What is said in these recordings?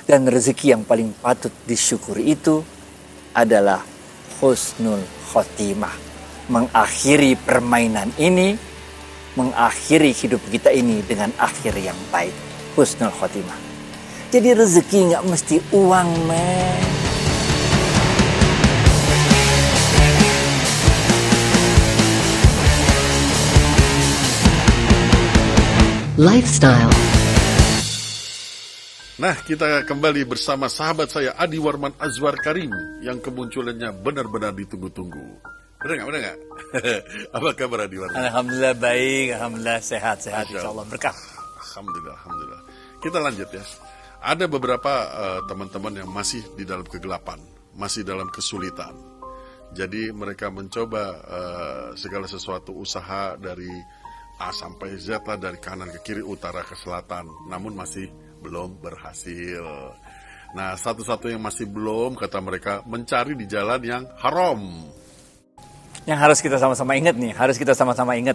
Dan rezeki yang paling patut disyukuri itu adalah husnul khotimah. Mengakhiri permainan ini, mengakhiri hidup kita ini dengan akhir yang baik. Husnul khotimah. Jadi rezeki nggak mesti uang, men. Lifestyle. Nah, kita kembali bersama sahabat saya Adi Warman Azwar Karim yang kemunculannya benar-benar ditunggu-tunggu. Benar nggak? Apa kabar Adi Warman? Alhamdulillah baik, alhamdulillah sehat-sehat, insyaallah berkah. Alhamdulillah. Kita lanjut ya. Ada beberapa teman-teman yang masih di dalam kegelapan, masih dalam kesulitan. Jadi mereka mencoba segala sesuatu usaha dari A sampai Z lah, dari kanan ke kiri, utara ke selatan, namun masih belum berhasil. Nah, satu-satu yang masih belum, kata mereka, mencari di jalan yang haram. Yang harus kita sama-sama ingat nih,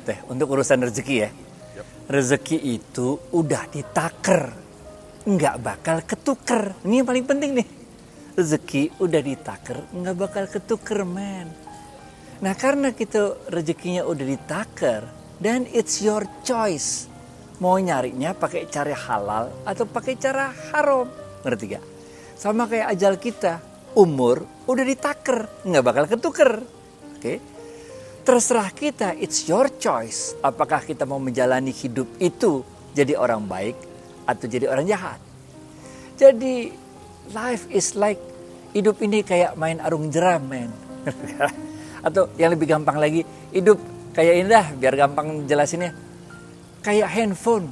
deh, untuk urusan rezeki ya. Yep. Rezeki itu udah ditaker, nggak bakal ketuker. Ini yang paling penting nih. Rezeki udah ditaker, nggak bakal ketuker, men. Nah, karena kita rezekinya udah ditaker, dan it's your choice. Mau nyarinya pakai cara halal atau pakai cara haram. Ngerti gak? Sama kayak ajal kita. Umur udah ditaker, nggak bakal ketuker. Oke? Terserah kita, it's your choice. Apakah kita mau menjalani hidup itu jadi orang baik atau jadi orang jahat. Jadi life is like, hidup ini kayak main arung jeram, men. Atau yang lebih gampang lagi, hidup kayak ini dah, biar gampang jelasinnya. Kayak handphone.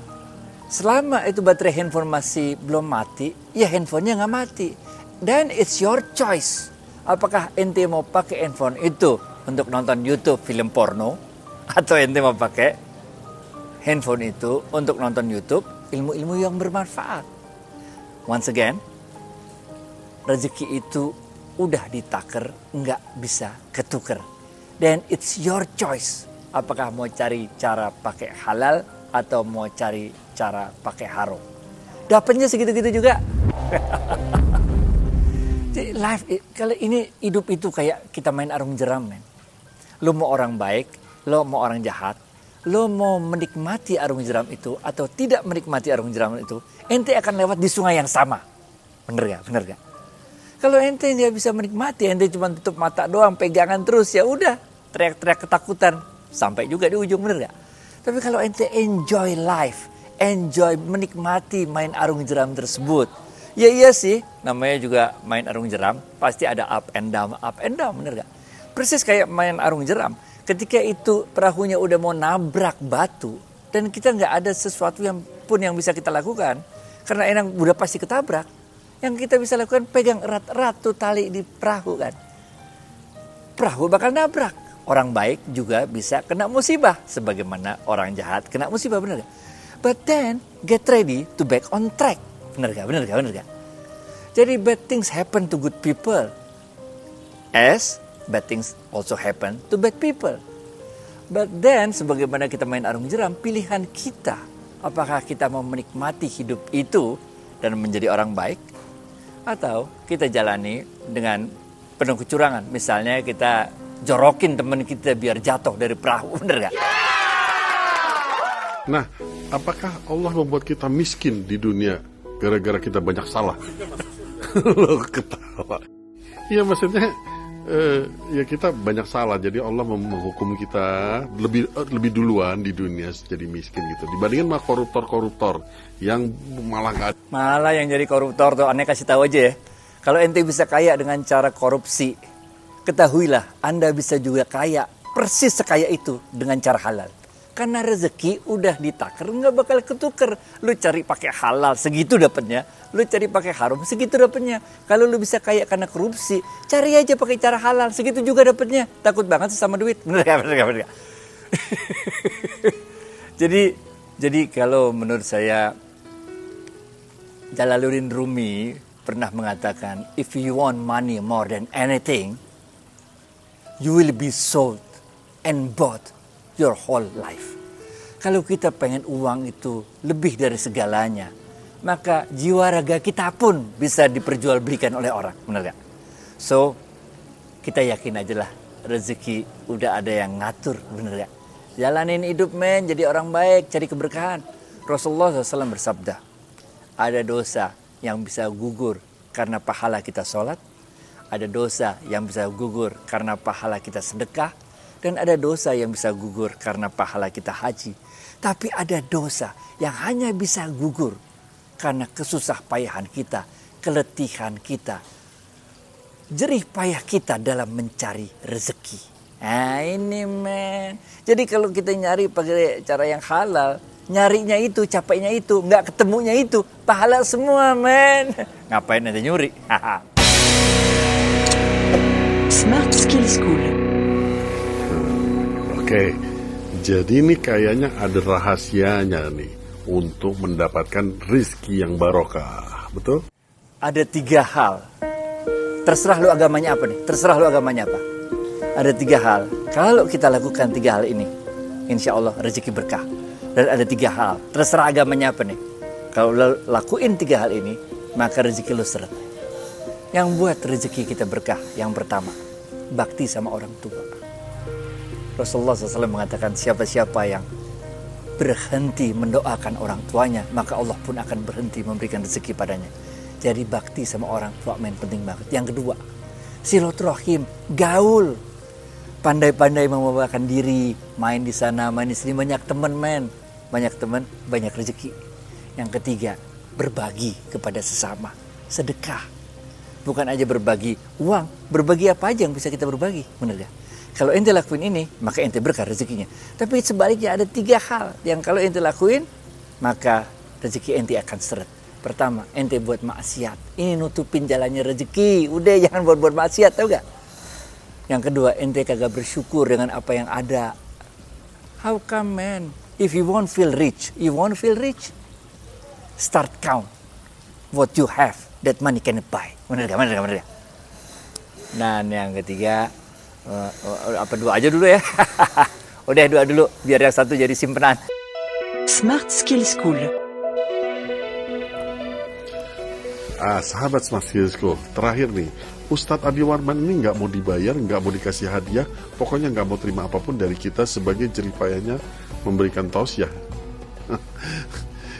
Selama itu baterai handphone masih belum mati, ya handphonenya nggak mati. Dan it's your choice. Apakah ente mau pakai handphone itu untuk nonton YouTube film porno, atau ente mau pakai handphone itu untuk nonton YouTube ilmu-ilmu yang bermanfaat. Once again, rezeki itu udah ditaker, nggak bisa ketuker. Dan it's your choice. Apakah mau cari cara pakai halal atau mau cari cara pakai haram. Dapatnya segitu-gitu juga. Jadi life, kalau ini hidup itu kayak kita main arung jeram, men. Lo mau orang baik, lo mau orang jahat, lo mau menikmati arung jeram itu atau tidak menikmati arung jeram itu, ente akan lewat di sungai yang sama. Bener gak? Kalau ente nggak bisa menikmati, ente cuma tutup mata doang, pegangan terus, ya udah, teriak-teriak ketakutan, sampai juga di ujung, bener gak? Tapi kalau ente enjoy life, enjoy menikmati main arung jeram tersebut, ya iya sih, namanya juga main arung jeram, pasti ada up and down, bener gak? Persis kayak main arung jeram, ketika itu perahunya udah mau nabrak batu, dan kita nggak ada sesuatu yang pun yang bisa kita lakukan, karena enang udah pasti ketabrak, yang kita bisa lakukan pegang erat-erat tuh tali di perahu kan. Perahu bakal nabrak. Orang baik juga bisa kena musibah, sebagaimana orang jahat kena musibah, bener gak? But then, get ready to back on track. Bener gak? Jadi bad things happen to good people. As bad things also happen to bad people. But then, sebagaimana kita main arung jeram, pilihan kita. Apakah kita mau menikmati hidup itu dan menjadi orang baik? Atau kita jalani dengan penuh kecurangan. Misalnya kita jorokin teman kita biar jatuh dari perahu, bener gak? Nah, apakah Allah membuat kita miskin di dunia gara-gara kita banyak salah? Lo ketawa. Ya maksudnya, ya kita banyak salah, jadi Allah menghukum kita lebih duluan di dunia jadi miskin gitu. Dibandingin sama koruptor-koruptor yang malah nggak. Malah yang jadi koruptor tuh, aneh kasih tahu aja ya. Kalau ente bisa kaya dengan cara korupsi, ketahuilah Anda bisa juga kaya persis sekaya itu dengan cara halal. Karena rezeki udah ditaker, nggak bakal ketuker. Lu cari pakai halal, segitu dapatnya. Lu cari pakai haram, segitu dapatnya. Kalau lu bisa kaya karena korupsi, cari aja pakai cara halal, segitu juga dapatnya. Takut banget sih sama duit. Bener gak? Jadi kalau menurut saya, Jalaluddin Rumi pernah mengatakan, if you want money more than anything, you will be sold and bought your whole life. Kalau kita pengen uang itu lebih dari segalanya, maka jiwa raga kita pun bisa diperjualbelikan oleh orang, benar gak? So, kita yakin aja lah, rezeki udah ada yang ngatur, benar gak? Jalanin hidup men, jadi orang baik, cari keberkahan. Rasulullah SAW bersabda, ada dosa yang bisa gugur karena pahala kita sholat, ada dosa yang bisa gugur karena pahala kita sedekah, dan ada dosa yang bisa gugur karena pahala kita haji. Tapi ada dosa yang hanya bisa gugur karena kesusah payahan kita, keletihan kita, jerih payah kita dalam mencari rezeki. Nah ini men. Jadi kalau kita nyari pakai cara yang halal, nyarinya itu, capeknya itu, nggak ketemunya itu, pahala semua men. Ngapain aja nyuri? Smart Skill School. Oke, jadi ini kayaknya ada rahasianya nih untuk mendapatkan rizki yang barokah, betul? Ada 3 hal. Terserah lu agamanya apa nih, terserah lu agamanya apa. Ada 3 hal. Kalau kita lakukan 3 hal ini, insya Allah rezeki berkah. Dan ada 3 hal. Terserah agamanya apa nih. Kalau lu lakuin 3 hal ini, maka rezeki lu seret. Yang buat rezeki kita berkah, yang pertama, bakti sama orang tua. Rasulullah SAW mengatakan siapa-siapa yang berhenti mendoakan orang tuanya, maka Allah pun akan berhenti memberikan rezeki padanya. Jadi bakti sama orang tua men penting banget. Yang kedua, silaturahim, gaul. Pandai-pandai membawakan diri, main di sana, main di sini, banyak teman men. Banyak teman, banyak rezeki. Yang ketiga, berbagi kepada sesama, sedekah. Bukan aja berbagi uang, berbagi apa aja yang bisa kita berbagi, benar gak? Kalau ente lakuin ini, maka ente berkah rezekinya. Tapi sebaliknya ada 3 hal yang kalau ente lakuin, maka rezeki ente akan seret. Pertama, ente buat maksiat. Ini nutupin jalannya rezeki. Udah jangan buat maksiat, tau gak? Yang kedua, ente kagak bersyukur dengan apa yang ada. How come man? If you won't feel rich, start count what you have that money can buy. Bener gak? Dan yang ketiga, apa 2 aja dulu ya? Udah 2 dulu, biar yang satu jadi simpenan. Smart Skill School. Sahabat Smart Skill School, terakhir nih, Ustadz Adi Warman ini nggak mau dibayar, nggak mau dikasih hadiah, pokoknya nggak mau terima apapun dari kita sebagai jeripayanya memberikan tausiah.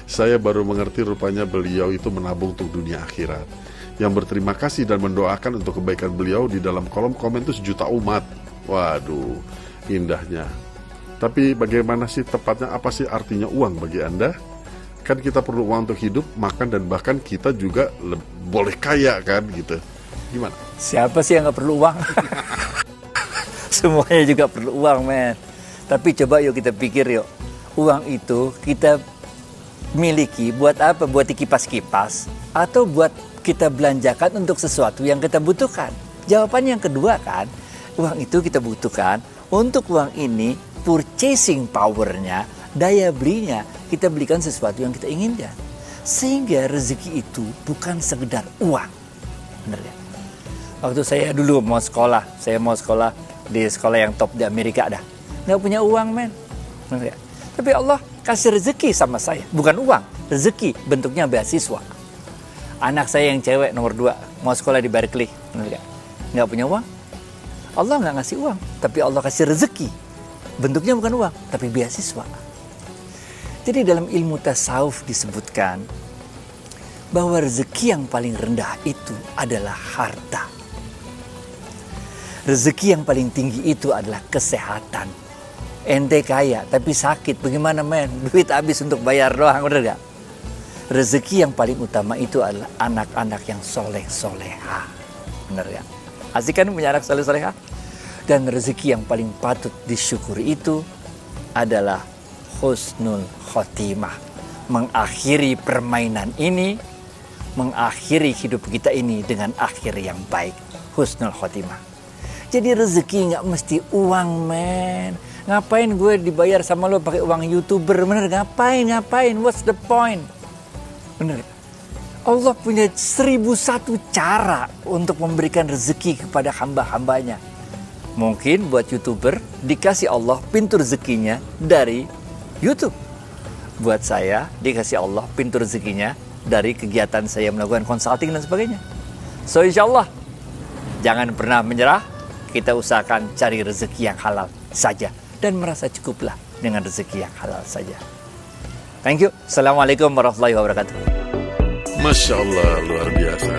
Saya baru mengerti rupanya beliau itu menabung untuk dunia akhirat. Yang berterima kasih dan mendoakan untuk kebaikan beliau di dalam kolom komen itu 1 juta umat. Waduh, indahnya. Tapi bagaimana sih tepatnya, apa sih artinya uang bagi Anda? Kan kita perlu uang untuk hidup, makan, dan bahkan kita juga boleh kaya kan gitu. Gimana? Siapa sih yang gak perlu uang? Semuanya juga perlu uang men. Tapi coba yuk kita pikir yuk. Uang itu kita miliki buat apa? Buat kipas-kipas atau buat kita belanjakan untuk sesuatu yang kita butuhkan? Jawabannya yang kedua kan. Uang itu kita butuhkan. Untuk uang ini purchasing powernya, daya belinya, kita belikan sesuatu yang kita inginkan. Sehingga rezeki itu bukan sekedar uang. Benar ya? Waktu saya dulu mau sekolah, di sekolah yang top di Amerika dah. Nggak punya uang men. Benar ya? Tapi Allah kasih rezeki sama saya. Bukan uang, rezeki bentuknya beasiswa. Anak saya yang cewek nomor 2 mau sekolah di Berkeley, nggak punya uang. Allah nggak ngasih uang, tapi Allah kasih rezeki. Bentuknya bukan uang, tapi beasiswa. Jadi dalam ilmu tasawuf disebutkan bahwa rezeki yang paling rendah itu adalah harta. Rezeki yang paling tinggi itu adalah kesehatan. Ente kaya tapi sakit, bagaimana men? Duit habis untuk bayar doang, bener gak? Rezeki yang paling utama itu adalah anak-anak yang soleh-soleha. Bener ya? Asik kan punya anak soleh-soleha? Dan rezeki yang paling patut disyukuri itu adalah husnul khotimah. Mengakhiri permainan ini, mengakhiri hidup kita ini dengan akhir yang baik. Husnul khotimah. Jadi rezeki gak mesti uang men. Ngapain gue dibayar sama lo pakai uang YouTuber? Bener, ngapain? What's the point? Bener. Allah punya 1001 cara untuk memberikan rezeki kepada hamba-hambanya. Mungkin buat YouTuber dikasih Allah pintu rezekinya dari YouTube. Buat saya dikasih Allah pintu rezekinya dari kegiatan saya melakukan consulting dan sebagainya. So insya Allah, jangan pernah menyerah. Kita usahakan cari rezeki yang halal saja. Dan merasa cukuplah dengan rezeki yang halal saja. Thank you. Assalamualaikum warahmatullahi wabarakatuh. Masya Allah, luar biasa.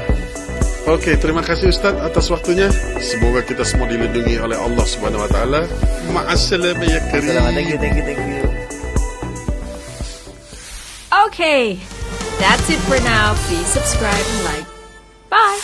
Oke, terima kasih Ustadz atas waktunya. Semoga kita semua dilindungi oleh Allah Subhanahu Wa Taala. Ma'assalam ya karim. Thank you. Okay, that's it for now. Please subscribe and like. Bye.